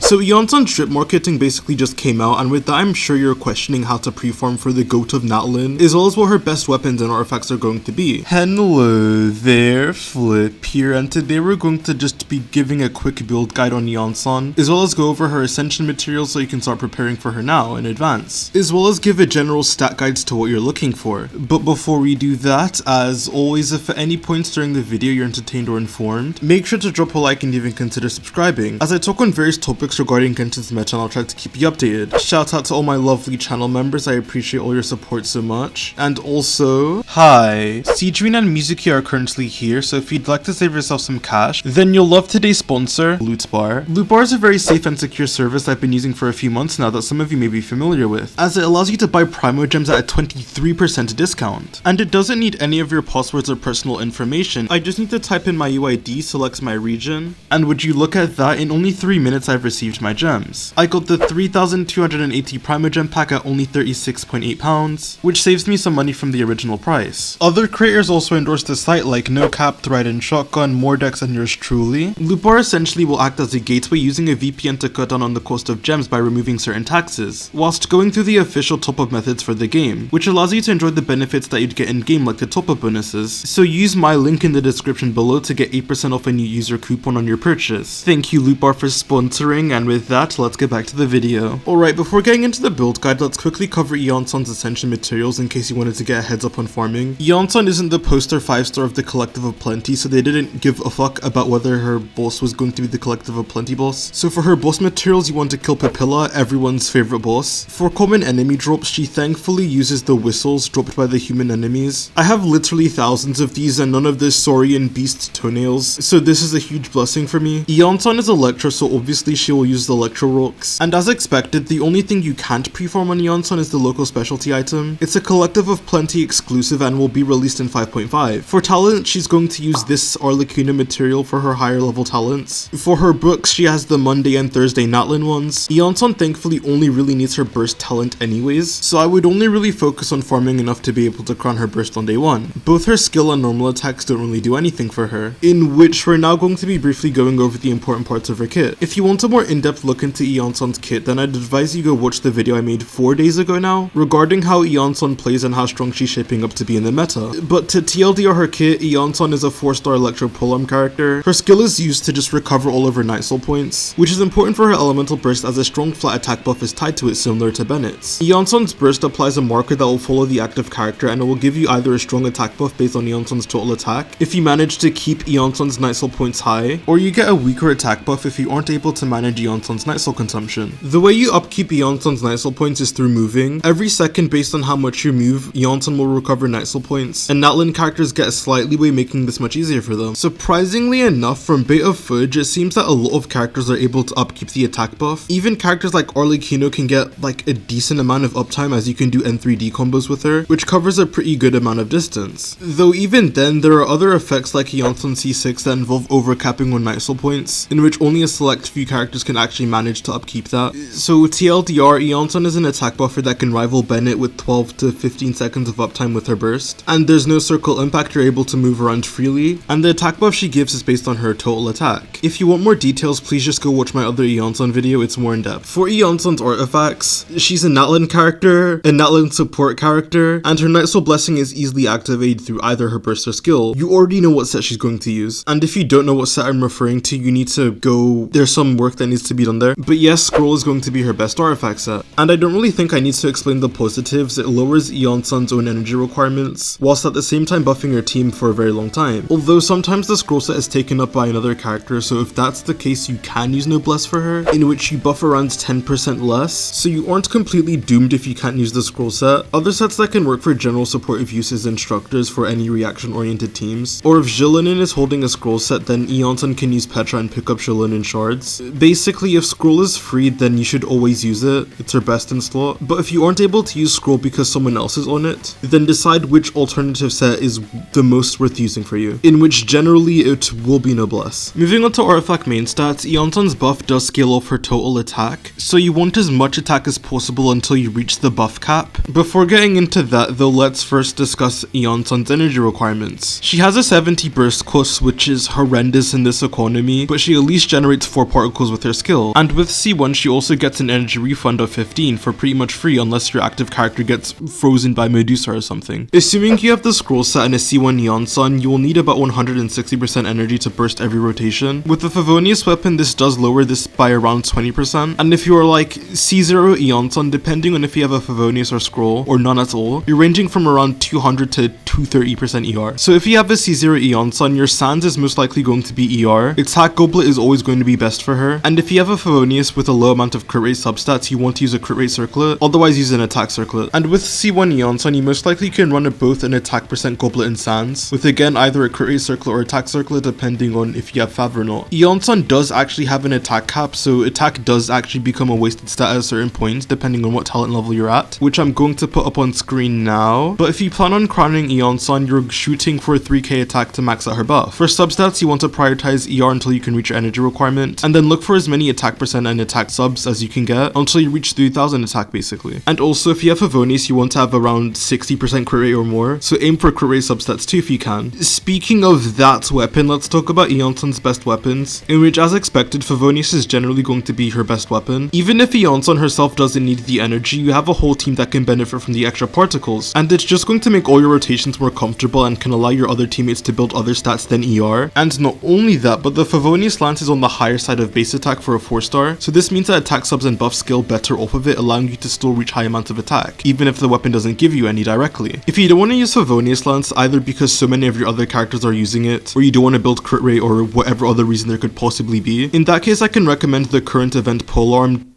So Iansan's drip marketing basically just came out, and with that I'm sure you're questioning how to pre-farm for the GOAT of Natlan, as well as what her best weapons and artifacts are going to be. Hello there, Flip here, and today we're going to just be giving a quick build guide on Iansan, as well as go over her ascension materials so you can start preparing for her now in advance, as well as give a general stat guides to what you're looking for. But before we do that, as always, if at any points during the video you're entertained or informed, make sure to drop a like and even consider subscribing, as I talk on various topics regarding Genshin's meta and I'll try to keep you updated. Shout out to all my lovely channel members, I appreciate all your support so much. And also, hi, Seedreen and Mizuki are currently here, so if you'd like to save yourself some cash, then you'll love today's sponsor, Loot Bar. Loot Bar is a very safe and secure service I've been using for a few months now that some of you may be familiar with, as it allows you to buy Primo Gems at a 23% discount. And it doesn't need any of your passwords or personal information, I just need to type in my UID, select my region, and would you look at that, in only 3 minutes I've received my gems. I got the 3,280 Primo Gem pack at only £36.8, which saves me some money from the original price. Other creators also endorse the site like No Cap, Trident Shotgun, Mordex, and yours truly. Loot Bar essentially will act as a gateway using a VPN to cut down on the cost of gems by removing certain taxes, whilst going through the official top-up methods for the game, which allows you to enjoy the benefits that you'd get in-game like the top-up bonuses. So use my link in the description below to get 8% off a new user coupon on your purchase. Thank you Loot Bar for sponsoring, and with that, let's get back to the video. Alright, before getting into the build guide, let's quickly cover Iansan's ascension materials in case you wanted to get a heads up on farming. Iansan isn't the poster 5-star of the Collective of Plenty, so they didn't give a fuck about whether her boss was going to be the Collective of Plenty boss. So for her boss materials, you want to kill Papilla, everyone's favorite boss. For common enemy drops, she thankfully uses the whistles dropped by the human enemies. I have literally thousands of these and none of the Saurian beast toenails, so this is a huge blessing for me. Iansan is Electra, so obviously she will use the Electro Rocks. And as expected, the only thing you can't pre-farm on Iansan is the local specialty item. It's a Collective of Plenty exclusive and will be released in 5.5. For talent, she's going to use this Arlecchino material for her higher level talents. For her books, she has the Monday and Thursday Natlan ones. Iansan thankfully only really needs her burst talent anyways, so I would only really focus on farming enough to be able to crown her burst on day 1. Both her skill and normal attacks don't really do anything for her, in which we're now going to be briefly going over the important parts of her kit. If you want a more in-depth look into Iansan's kit, then I'd advise you go watch the video I made 4 days ago now, regarding how Iansan plays and how strong she's shaping up to be in the meta. But to TLDR her kit, Iansan is a 4-star Electro Polearm character. Her skill is used to just recover all of her Night Soul points, which is important for her elemental burst as a strong flat attack buff is tied to it, similar to Bennett's. Iansan's burst applies a marker that will follow the active character, and it will give you either a strong attack buff based on Iansan's total attack if you manage to keep Iansan's Night Soul points high, or you get a weaker attack buff if you aren't able to manage Iansan's Night Soul consumption. The way you upkeep Iansan's Night Soul points is through moving. Every second based on how much you move, Iansan will recover Night Soul points, and Natlan characters get a slight leeway, making this much easier for them. Surprisingly enough, from beta footage, it seems that a lot of characters are able to upkeep the attack buff. Even characters like Arlecchino can get like a decent amount of uptime, as you can do N3D combos with her, which covers a pretty good amount of distance. Though even then, there are other effects like Iansan C6 that involve overcapping on Night Soul points, in which only a select few characters can actually manage to upkeep that. So TLDR, Iansan is an attack buffer that can rival Bennett with 12 to 15 seconds of uptime with her burst, and there's no circle impact, you're able to move around freely, and the attack buff she gives is based on her total attack. If you want more details, please just go watch my other Iansan video, it's more in depth. For Iansan's artifacts, she's a Natlan character, a Natlan support character, and her Night Soul blessing is easily activated through either her burst or skill. You already know what set she's going to use, and if you don't know what set I'm referring to, you need to go, there's some work that needs to be done there. But yes, Scroll is going to be her best artifact set, and I don't really think I need to explain the positives. It lowers Iansan's own energy requirements, whilst at the same time buffing her team for a very long time. Although sometimes the scroll set is taken up by another character, so if that's the case, you can use Noblesse for her, in which you buff around 10% less, so you aren't completely doomed if you can't use the scroll set. Other sets that can work for general supportive use is Instructors for any reaction-oriented teams, or if Zhilinin is holding a scroll set, then Iansan can use Petra and pick up Zhilinin shards. Basically, if scroll is free, then you should always use it, it's her best in slot. But if you aren't able to use scroll because someone else is on it, then decide which alternative set is the most worth using for you, in which generally it will be Noblesse. Moving on to artifact main stats, Iansan's buff does scale off her total attack, so you want as much attack as possible until you reach the buff cap. Before getting into that though, let's first discuss Iansan's energy requirements. She has a 70 burst cost, which is horrendous in this economy, but she at least generates 4 particles with her skill. And with C1 she also gets an energy refund of 15 for pretty much free unless your active character gets frozen by Medusa or something. Assuming you have the scroll set and a C1 Iansan, you will need about 160% energy to burst every rotation. With the Favonius weapon, this does lower this by around 20%, and if you are like C0 Iansan, depending on if you have a Favonius or scroll, or none at all, you're ranging from around 200 to 230% ER. So if you have a C0 Iansan, your Sans is most likely going to be ER, attack goblet is always going to be best for her, and if you have a Favonius with a low amount of crit rate substats, you want to use a crit rate circlet, otherwise use an attack circlet. And with C1 Iansan, you most likely can run it both an attack percent goblet and Sans, with again either a crit rate circlet or attack circlet depending on if you have Fav or not. Iansan does actually have an attack cap, so attack does actually become a wasted stat at a certain point depending on what talent level you're at, which I'm going to put up on screen now. But if you plan on crowning Iansan, you're shooting for a 3k attack to max out her buff. For substats, you want to prioritize ER until you can reach your energy requirement, and then look for as many attack percent and attack subs as you can get until you reach 3000 attack basically. And also if you have Favonius, you want to have around 60% crit rate or more, so aim for crit rate substats too if you can. Speaking of that weapon, let's talk about Iansan's best weapons, in which as expected Favonius is generally going to be her best weapon. Even if Iansan herself doesn't need the energy, you have a whole team that can benefit from the extra particles, and it's just going to make all your rotations more comfortable and can allow your other teammates to build other stats than ER. And not only that, but the Favonius lance is on the higher side of base attack for a 4-star, so this means that attack subs and buff scale better off of it, allowing you to still reach high amounts of attack, even if the weapon doesn't give you any directly. If you don't want to use Favonius lance, either because so many of your other characters are using it, or you don't want to build crit rate, or whatever other reason there could possibly be, in that case I can recommend the current event polearm.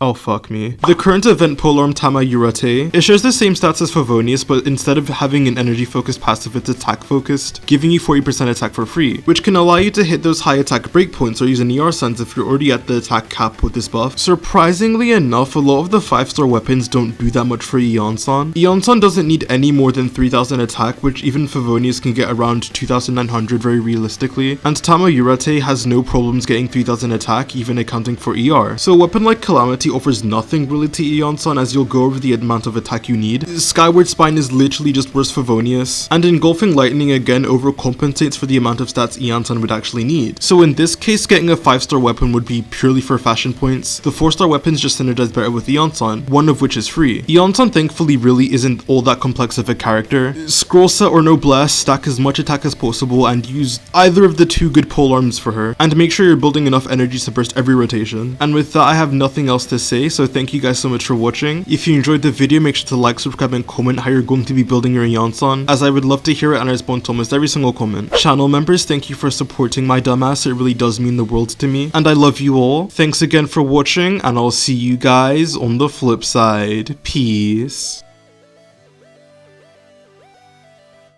Oh fuck me. The current event polearm Tama Yurate. It shares the same stats as Favonius, but instead of having an energy focused passive, it's attack focused, giving you 40% attack for free, which can allow you to hit those high attack breakpoints or use an ER sense if you're already at the attack cap with this buff. Surprisingly enough, a lot of the 5-star weapons don't do that much for Iansan. Iansan doesn't need any more than 3000 attack, which even Favonius can get around 2900 very realistically, and Tama Yurate has no problems getting 3000 attack, even accounting for ER. So a weapon like Calamity offers nothing really to Iansan, as you'll go over the amount of attack you need. Skyward Spine is literally just worse Favonius, and Engulfing Lightning again overcompensates for the amount of stats Iansan would actually need. So in this case, getting a 5-star weapon would be purely for fashion points. The 4-star weapons just synergize better with Iansan, one of which is free. Iansan thankfully really isn't all that complex of a character. Scroll set or noblesse, stack as much attack as possible and use either of the 2 good polearms for her, and make sure you're building enough energy to burst every rotation. And with that, I have nothing else to say, so thank you guys so much for watching. If you enjoyed the video, make sure to like, subscribe, and comment how you're going to be building your Iansan, as I would love to hear it and I respond to almost every single comment. Channel members, thank you for supporting my dumbass, it really does mean the world to me, and I love you all. Thanks again for watching, and I'll see you guys on the flip side. Peace.